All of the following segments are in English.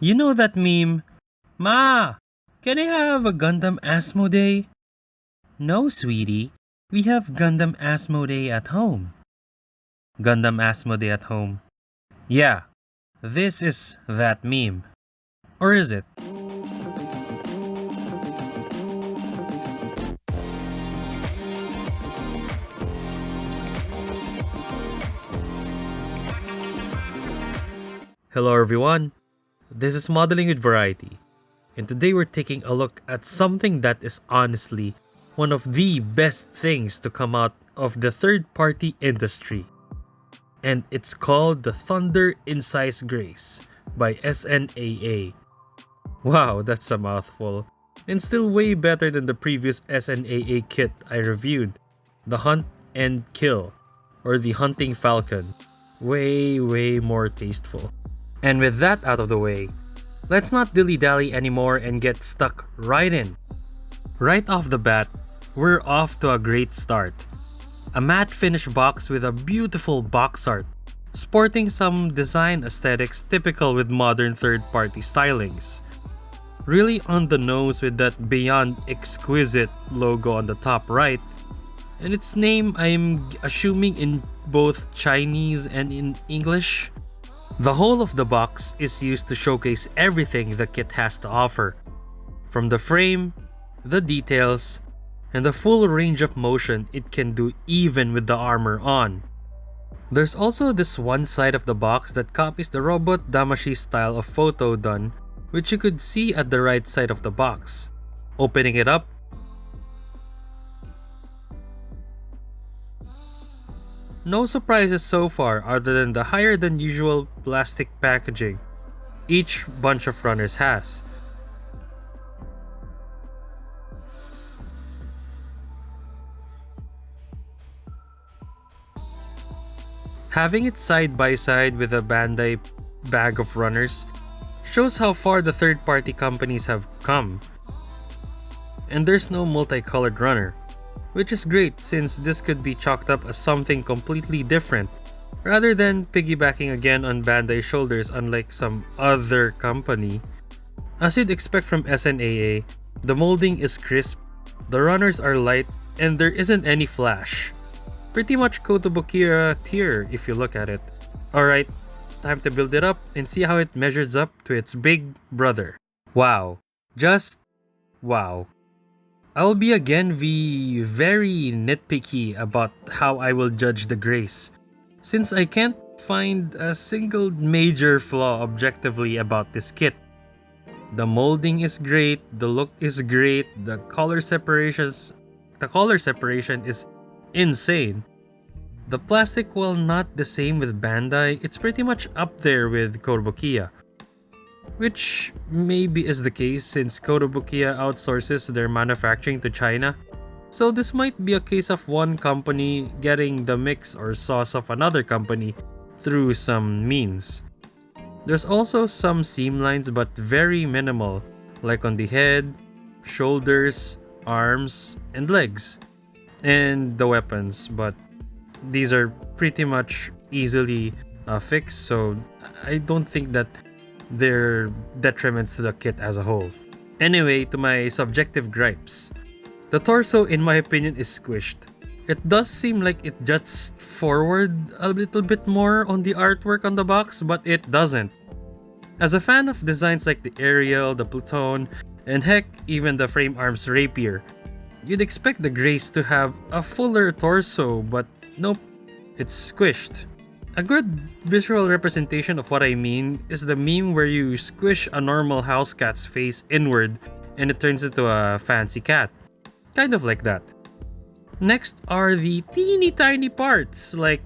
You know that meme? Ma, can I have a Gundam ASMODAY? No, sweetie. We have Gundam ASMODAY at home. Gundam ASMODAY at home. Yeah, this is that meme. Or is it? Hello everyone. This is Modeling with Variety. And today we're taking a look at something that is honestly one of the best things to come out of the third-party industry. And it's called the Thunder Incise Grace by SNAA. Wow, that's a mouthful. And still way better than the previous SNAA kit I reviewed, the Hunt and Kill, or the Hunting Falcon. Way more tasteful. And with that out of the way, let's not dilly-dally anymore and get stuck right in. Right off the bat, we're off to a great start. A matte finish box with a beautiful box art, sporting some design aesthetics typical with modern third-party stylings. Really on the nose with that beyond exquisite logo on the top right, and its name I'm assuming in both Chinese and in English. The whole of the box is used to showcase everything the kit has to offer, from the frame, the details, and the full range of motion it can do even with the armor on. There's also this one side of the box that copies the robot Damashi style of photo done, which you could see at the right side of the box. Opening it up, no surprises so far other than the higher than usual plastic packaging each bunch of runners has. Having it side by side with a Bandai bag of runners shows how far the third-party companies have come. And there's no multicolored runner, which is great since this could be chalked up as something completely different, rather than piggybacking again on Bandai's shoulders unlike some other company. As you'd expect from SNAA, the molding is crisp, the runners are light, and there isn't any flash. Pretty much Kotobukiya tier if you look at it. Alright, time to build it up and see how it measures up to its big brother. Wow. Just wow. I will be again very nitpicky about how I will judge the Grace, since I can't find a single major flaw objectively about this kit. The molding is great, the look is great, the color separation is insane. The plastic, while not the same with Bandai, it's pretty much up there with Kotobukiya. Which maybe is the case since Kotobukiya outsources their manufacturing to China. So this might be a case of one company getting the mix or sauce of another company through some means. There's also some seam lines but very minimal, like on the head, shoulders, arms, and legs. And the weapons, but these are pretty much easily fixed, so I don't think that they're detriments to the kit as a whole. Anyway, to my subjective gripes. The torso, in my opinion, is squished. It does seem like it juts forward a little bit more on the artwork on the box, but it doesn't. As a fan of designs like the Ariel, the Pluton, and heck, even the frame arms rapier, you'd expect the Grace to have a fuller torso, but nope, it's squished. A good visual representation of what I mean is the meme where you squish a normal house cat's face inward and it turns into a fancy cat. Kind of like that. Next are the teeny tiny parts, like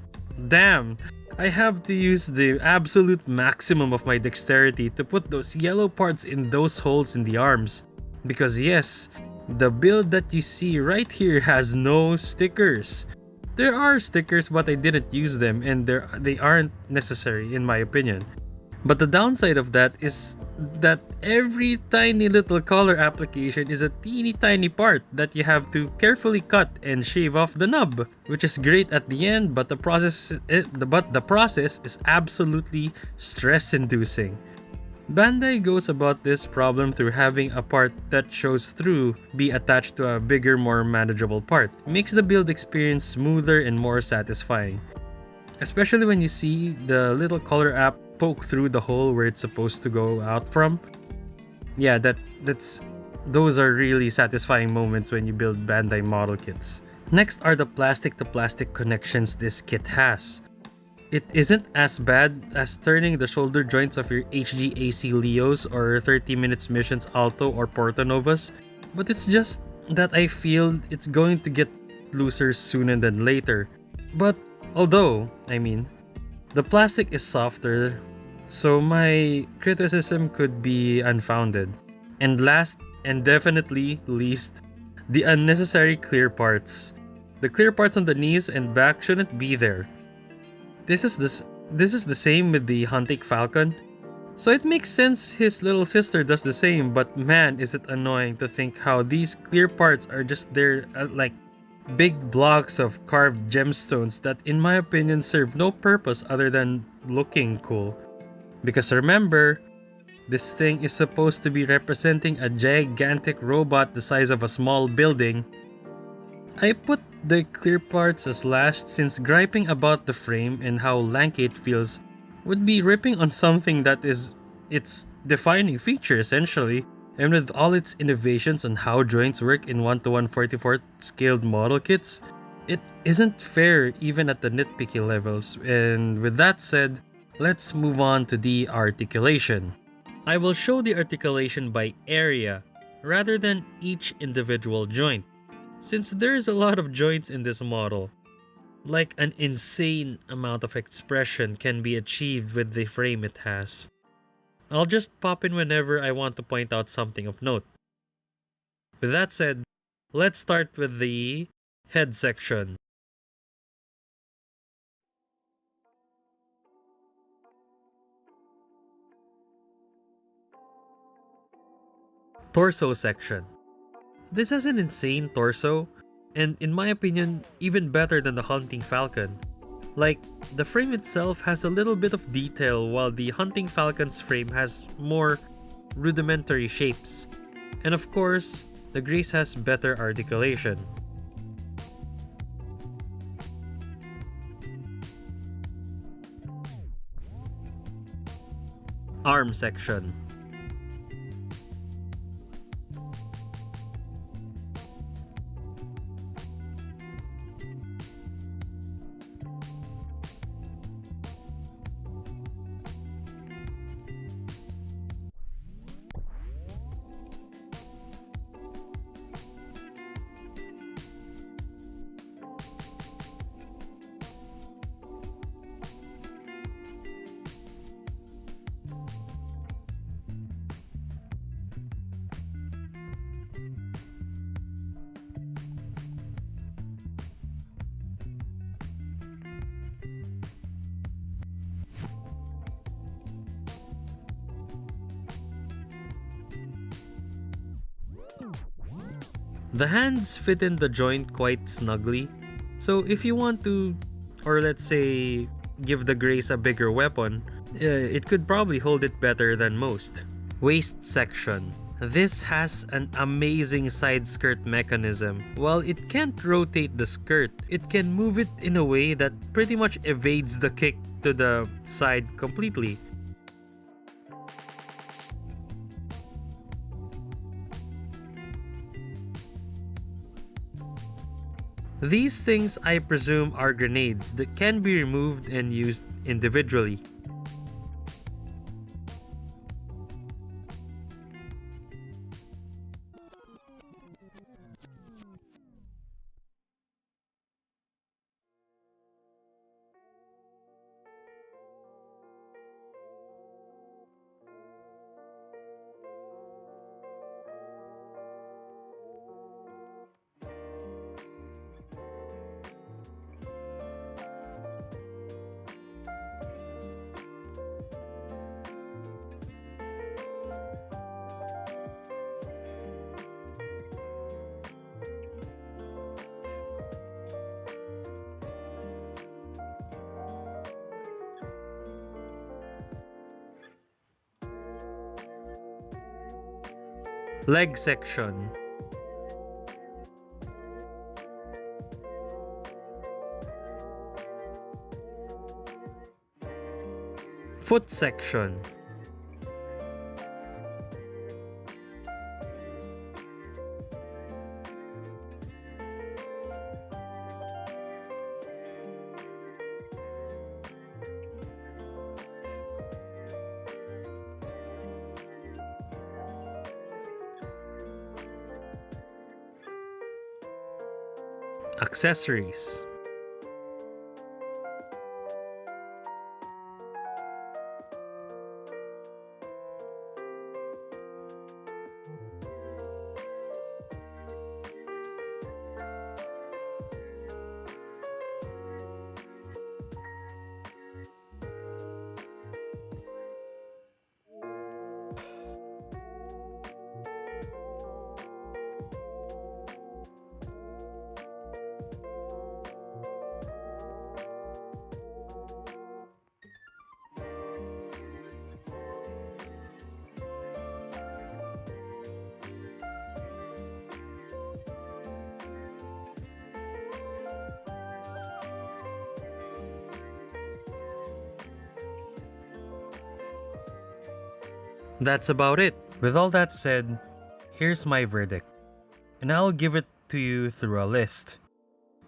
damn, I have to use the absolute maximum of my dexterity to put those yellow parts in those holes in the arms. Because yes, the build that you see right here has no stickers. There are stickers but I didn't use them and they aren't necessary in my opinion. But the downside of that is that every tiny little color application is a teeny tiny part that you have to carefully cut and shave off the nub, which is great at the end, but the process is absolutely stress inducing. Bandai goes about this problem through having a part that shows through be attached to a bigger, more manageable part. It makes the build experience smoother and more satisfying. Especially when you see the little color app poke through the hole where it's supposed to go out from. Yeah, that's those are really satisfying moments when you build Bandai model kits. Next are the plastic to plastic connections this kit has. It isn't as bad as turning the shoulder joints of your HGAC Leos or 30 Minutes Missions Alto or Portanovas, but it's just that I feel it's going to get looser sooner than later. But the plastic is softer, so my criticism could be unfounded. And last and definitely least, the unnecessary clear parts. The clear parts on the knees and back shouldn't be there. This is the same with the hunting falcon. So it makes sense his little sister does the same, but man is it annoying to think how these clear parts are just there like big blocks of carved gemstones that in my opinion serve no purpose other than looking cool. Because remember, this thing is supposed to be representing a gigantic robot the size of a small building. I put the clear parts as last since griping about the frame and how lanky it feels would be ripping on something that is its defining feature essentially. And with all its innovations on how joints work in 1 to 144 scaled model kits, it isn't fair even at the nitpicky levels. And with that said, let's move on to the articulation. I will show the articulation by area rather than each individual joint, since there's a lot of joints in this model. Like an insane amount of expression can be achieved with the frame it has. I'll just pop in whenever I want to point out something of note. With that said, let's start with the head section. Torso section. This has an insane torso, and in my opinion, even better than the Hunting Falcon. Like, the frame itself has a little bit of detail while the Hunting Falcon's frame has more rudimentary shapes. And of course, the Grace has better articulation. Arm section. The hands fit in the joint quite snugly, so if you want to, or let's say, give the Grace a bigger weapon, it could probably hold it better than most. Waist section. This has an amazing side skirt mechanism. While it can't rotate the skirt, it can move it in a way that pretty much evades the kick to the side completely. These things I presume are grenades that can be removed and used individually. Leg section. Foot section. Accessories. That's about it. With all that said, here's my verdict, and I'll give it to you through a list.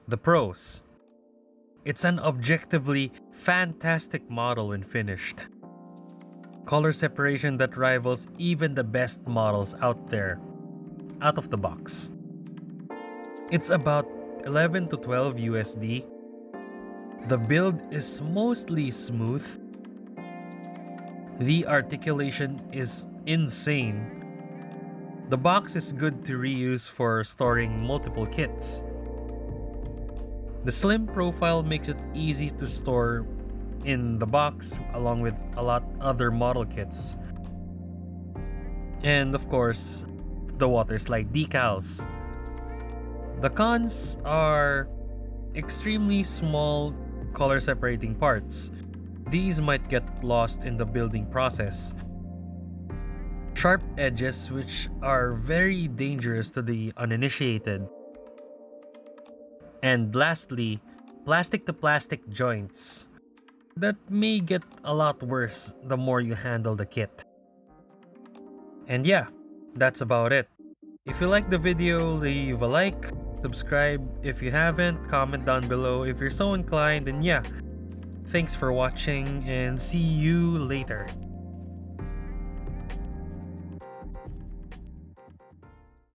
The pros. It's an objectively fantastic model when finished. Color separation that rivals even the best models out there, out of the box. It's about 11 to 12 USD. The build is mostly smooth. The articulation is insane. The box is good to reuse for storing multiple kits. The slim profile makes it easy to store in the box along with a lot other model kits. And of course, the water slide decals. The cons are extremely small color separating parts. These might get lost in the building process. Sharp edges which are very dangerous to the uninitiated. And lastly, plastic to plastic joints that may get a lot worse the more you handle the kit. And yeah, that's about it. If you like the video, leave a like, subscribe if you haven't, comment down below if you're so inclined, and yeah, thanks for watching and see you later.